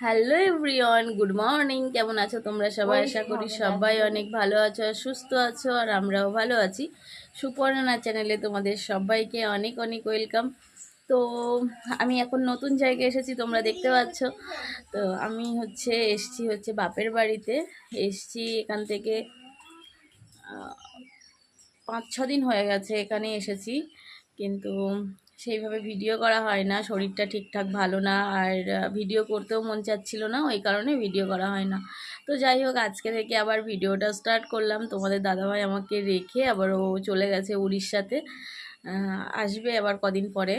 Hello everyone, good morning. কেমন আছো তোমরা সবাই? আশা করি সবাই অনেক ভালো আছো আর সুস্থ আছো, আর আমরাও ভালো আছি। সুপর্ণা চ্যানেলে তোমাদের সবাইকে অনেক অনেক ওয়েলকাম। তো আমি এখন নতুন জায়গায় এসেছি, তোমরা দেখতে পাচ্ছ। তো আমি এসছি বাপের বাড়িতে। এসছি এখান থেকে 5-6 দিন হয়ে গেছে এখানে এসেছি, কিন্তু সেইভাবে ভিডিও করা হয় না। শরীরটা ঠিকঠাক ভালো না, আর ভিডিও করতেও মন চাচ্ছিল না, ওই কারণে ভিডিও করা হয় না। তো যাই হোক, আজকে থেকে আবার ভিডিওটা স্টার্ট করলাম। তোমাদের দাদাভাই আমাকে রেখে আবার ও চলে গেছে উড়িষ্যাতে, আসবে আবার কদিন পরে।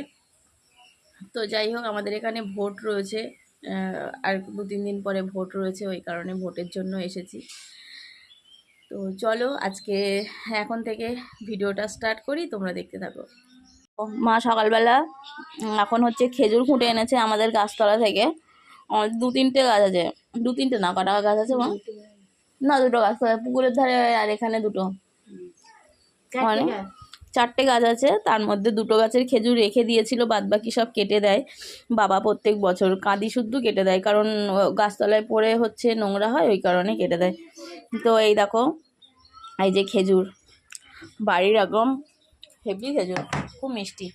তো যাই হোক, আমাদের এখানে ভোট রয়েছে, আর 2-3 দিন পরে ভোট রয়েছে, ওই কারণে ভোটের জন্য এসেছি। তো চলো আজকে এখন থেকে ভিডিওটা স্টার্ট করি, তোমরা দেখতে থাকো। মা সকালবেলা এখন খেজুর খুঁটে এনেছে আমাদের গাছতলা থেকে। 2-3টে গাছ আছে, 2-3টে না, কটা গাছ আছে মা? না, 2টো গাছ, পুকুরের ধারে আর এখানে 2টো, মানে 4টে গাছ আছে। তার মধ্যে 2টো গাছের খেজুর রেখে দিয়েছিল, বাদ বাকি সব কেটে দেয় বাবা প্রত্যেক বছর। কাঁদি শুদ্ধ কেটে দেয়, কারণ গাছতলায় পড়ে নোংরা হয়, ওই কারণে কেটে দেয়। তো এই দেখো, এই যে খেজুর, বাড়ির একদম হেভি খেজুর, খুব মিষ্টি।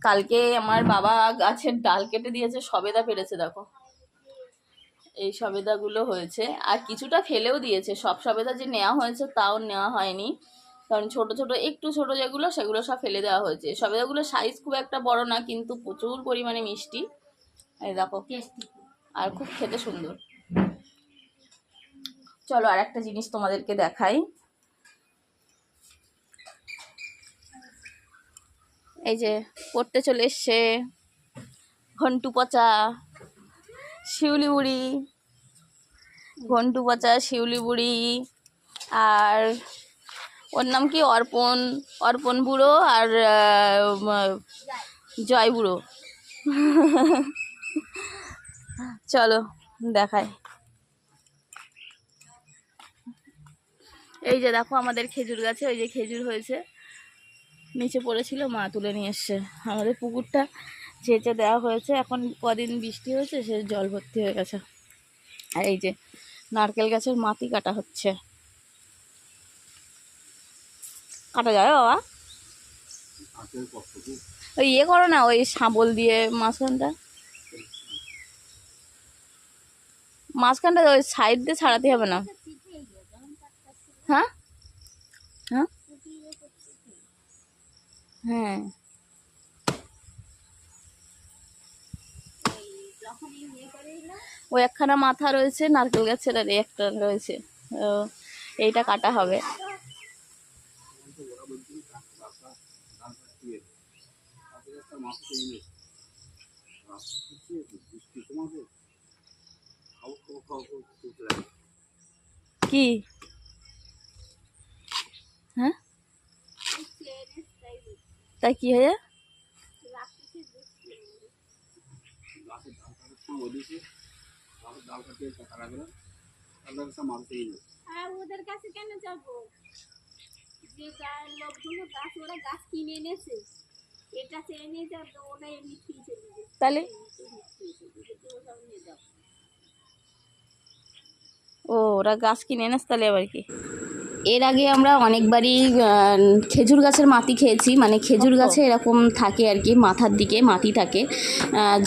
কালকে আমার বাবা গাছের ডাল কেটে দিয়েছে, সবেদা পেরেছে, দেখো এই সবেদাগুলো হয়েছে। আর কিছুটা ফেলেও দিয়েছে, সব সবেদা যে নেওয়া হয়েছে তাও নেওয়া হয়নি, কারণ ছোট ছোট একটু ছোট যেগুলো সেগুলো সব ফেলে দেওয়া হয়েছে। সবেদাগুলো সাইজ খুব একটা বড় না, কিন্তু প্রচুর পরিমাণে মিষ্টি। এই দেখো, আর খুব খেতে সুন্দর। চলো আর একটা জিনিস তোমাদেরকে দেখাই। এই যে পড়তে চলে এসছে ঘন্টু পচা শিউলি বুড়ি, ঘন্টু পচা শিউলি বুড়ি। আর ওর নাম কি? অর্পণ, অর্পণ বুড়ো আর জয় বুড়ো। চলো দেখাই। এই যে দেখো আমাদের খেজুর গাছে, ওই যে খেজুর হয়েছে, নিচে পড়েছিল, মা তুলে নিয়ে এসছে। আমাদের পুকুরটা চেঁচে দেওয়া হয়েছে, এখন কদিন বৃষ্টি হয়েছে, সে জল ভর্তি হয়ে গেছে। আর এই যে নারকেল গাছের মাটি কাটা হচ্ছে। কাটা যাবে বাবা? ওই ইয়ে করো না, ওই শাবল দিয়ে মাঝখানটা ওই সাইড দিয়ে ছাড়াতে হবে না? হ্যাঁ হ্যাঁ হ্যাঁ, ওই একখানা মাথা রয়েছে নারকেল গাছের, আর একটা রয়েছে, এইটা কাটা হবে। কি? হ্যাঁ, তাই কি হয়ে? ওদের কাছে কেন যাবো? যে লোকগুলো গাছ, ওরা গাছ কিনে এনেছে, এটা চেয়ে নিয়ে যাবে, ওটা এমনি ফিরে দিবে। তাহলে ও, ওরা গাছ কিনে এনেছে, তাহলে আবার কি? এর আগে আমরা অনেকবারই খেজুর গাছের মাটি খেয়েছি, মানে খেজুর গাছে এরকম থাকে আর কি, মাথার দিকে মাটি থাকে।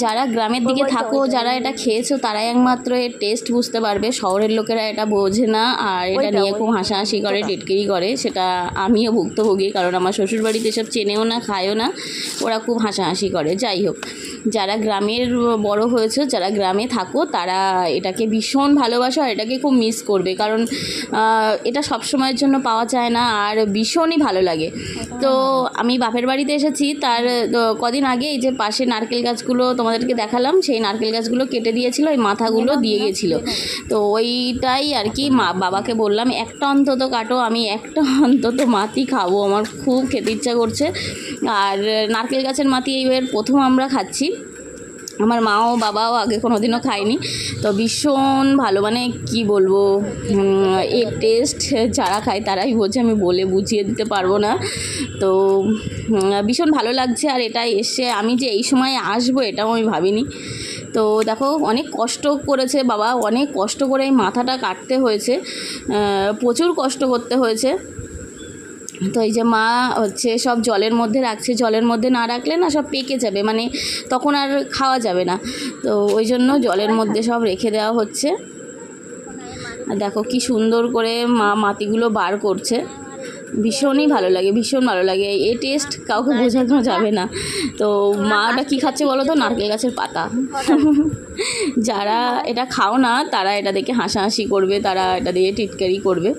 যারা গ্রামের দিকে থাকো, যারা এটা খেয়েছো, তারাই একমাত্র এর টেস্ট বুঝতে পারবে। শহরের লোকেরা এটা বোঝে না, আর এটা নিয়ে খুব হাসাহাসি করে, টিটকিরি করে। সেটা আমিও ভুক্তভোগী, কারণ আমার শ্বশুরবাড়িতে এসব চেনেও না, খায়ও না, ওরা খুব হাসাহাসি করে। যাই হোক, যারা গ্রামের বড় হয়েছে, যারা গ্রামে থাকো, তারা এটাকে ভীষণ ভালোবাসো, আর এটাকে খুব মিস করবে, কারণ এটা সবসময়ের জন্য পাওয়া যায় না, আর ভীষণই ভালো লাগে। তো আমি বাপের বাড়িতে এসেছি, তার কদিন আগে এই যে পাশে নারকেল গাছগুলো তোমাদেরকে দেখালাম, সেই নারকেল গাছগুলো কেটে দিয়েছিল, ওই মাথাগুলো দিয়ে গেছিলো। তো ওইটাই আর কি, বাবাকে বললাম একটা অন্তত কাটো, আমি একটা অন্তত মাটি খাবো, আমার খুব খেতে ইচ্ছা করছে। আর নারকেল গাছের মাটি এইবার প্রথম আমরা খাচ্ছি, আমার মাও বাবাও আগে কোনোদিনও খায়নি। তো ভীষণ ভালো, মানে কি বলবো, এর টেস্ট যারা খায় তারাই বোঝে, আমি বলে বুঝিয়ে দিতে পারবো না। তো ভীষণ ভালো লাগছে। আর এটা এসে আমি যে এই সময় আসবো, এটাও আমি ভাবিনি। তো দেখো অনেক কষ্ট করেছে বাবা, অনেক কষ্ট করে এই মাথাটা কাটতে হয়েছে, প্রচুর কষ্ট করতে হয়েছে। তো এই যে মা হচ্ছে সব জলের মধ্যে রাখছে, জলের মধ্যে না রাখলে না সব পেকে যাবে, মানে তখন আর খাওয়া যাবে না। তো ওই জন্য জলের মধ্যে সব রেখে দেওয়া হচ্ছে। আর দেখো কি সুন্দর করে মা মাটিগুলো বার করছে, ভীষণই ভালো লাগে, ভীষণ ভালো লাগে। এই টেস্ট কাউকে বোঝানো যাবে না। তো মা ওটা কী খাচ্ছে বলো তো? নারকেল গাছের পাতা। যারা এটা খাও না তারা এটা দেখে হাসাহাসি করবে, তারা এটা দিয়ে টিটকারি করবে।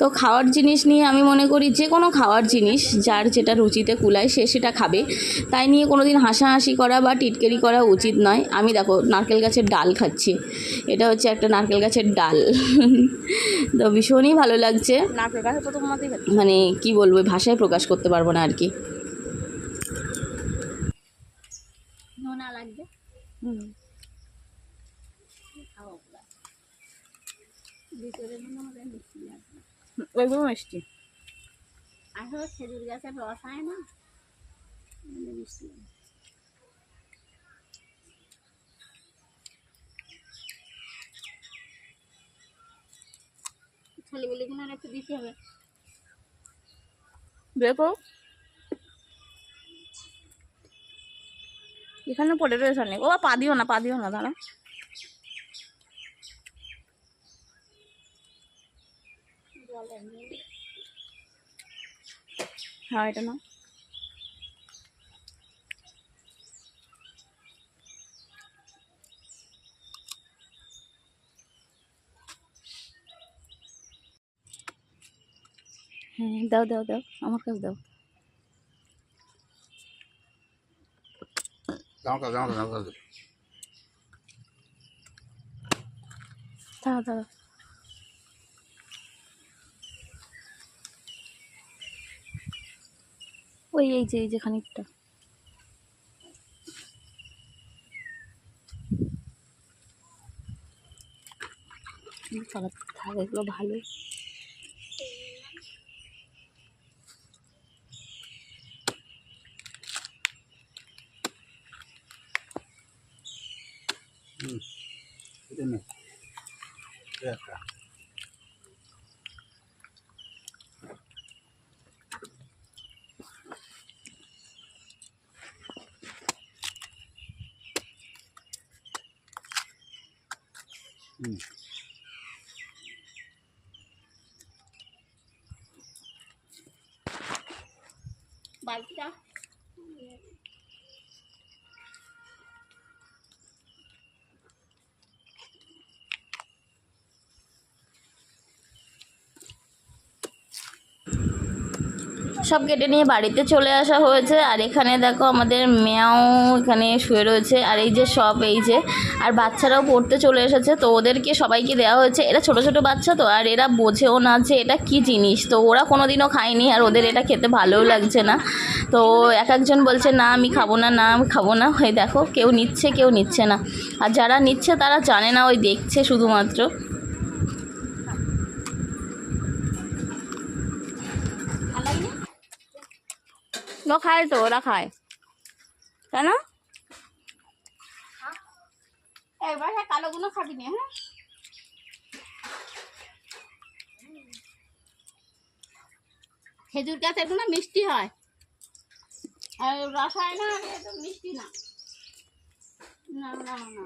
তো খাওয়ার জিনিস নিয়ে আমি মনে করি যে কোনো খাওয়ার জিনিস যার যেটা রুচিতে কুলায় সে সেটা খাবে, তাই নিয়ে কোনো দিন হাসাহাসি করা বা টিটকারি করা উচিত নয়। আমি দেখো নারকেল গাছের ডাল খাচ্ছি, এটা হচ্ছে একটা নারকেল গাছের ডাল। তো ভীষণই ভালো লাগছে, নারকেল গাছের প্রথম মাথায় মানে কি বলবো, ভাষায় প্রকাশ করতে পারবো না আর কি। নোনা লাগবে। ওইগুলো মিষ্টি। আসলে খেজুর গাছের রস হয় না, মিষ্টি। ছেলেগুলিগুলো একটু দিতে হবে। দেখো এখানে পড়ে রয়েছে অনেক। ও পা দিও না, পা দিও না, দাঁড়া। হ্যাঁ এটা না, হ্যাঁ দাও দাও দাও, আমার কাছে দাও। দাও দাও। ওই এই যে খানিকটা। চালাতে থাক, এগুলো ভালো। বালতিটা সব কেটে নিয়ে বাড়িতে চলে আসা হয়েছে। আর এখানে দেখো আমাদের মেয়াও এখানে শুয়ে রয়েছে, আর এই যে সব এই যে, আর বাচ্চারাও পড়তে চলে এসেছে। তো ওদেরকে সবাইকে দেওয়া হয়েছে। এরা ছোট ছোট বাচ্চা তো, আর এরা বোঝেও না যে এটা কি জিনিস, তো ওরা কোনো দিনও খায়নি, আর ওদের এটা খেতে ভালোও লাগছে না। তো এক একজন বলছে না আমি খাবো না, না আমি খাবো না। ওই দেখো কেউ নিচ্ছে কেউ নিচ্ছে না, আর যারা নিচ্ছে তারা জানে না, ওই দেখছে শুধুমাত্র। ও খায় তো, ওরা খায়, তাই না? একবার কালোগুলো খাবি না, হ্যাঁ? খেজুর গাছের গুলো মিষ্টি হয়, আর রস হয় না, মিষ্টি না। না না না।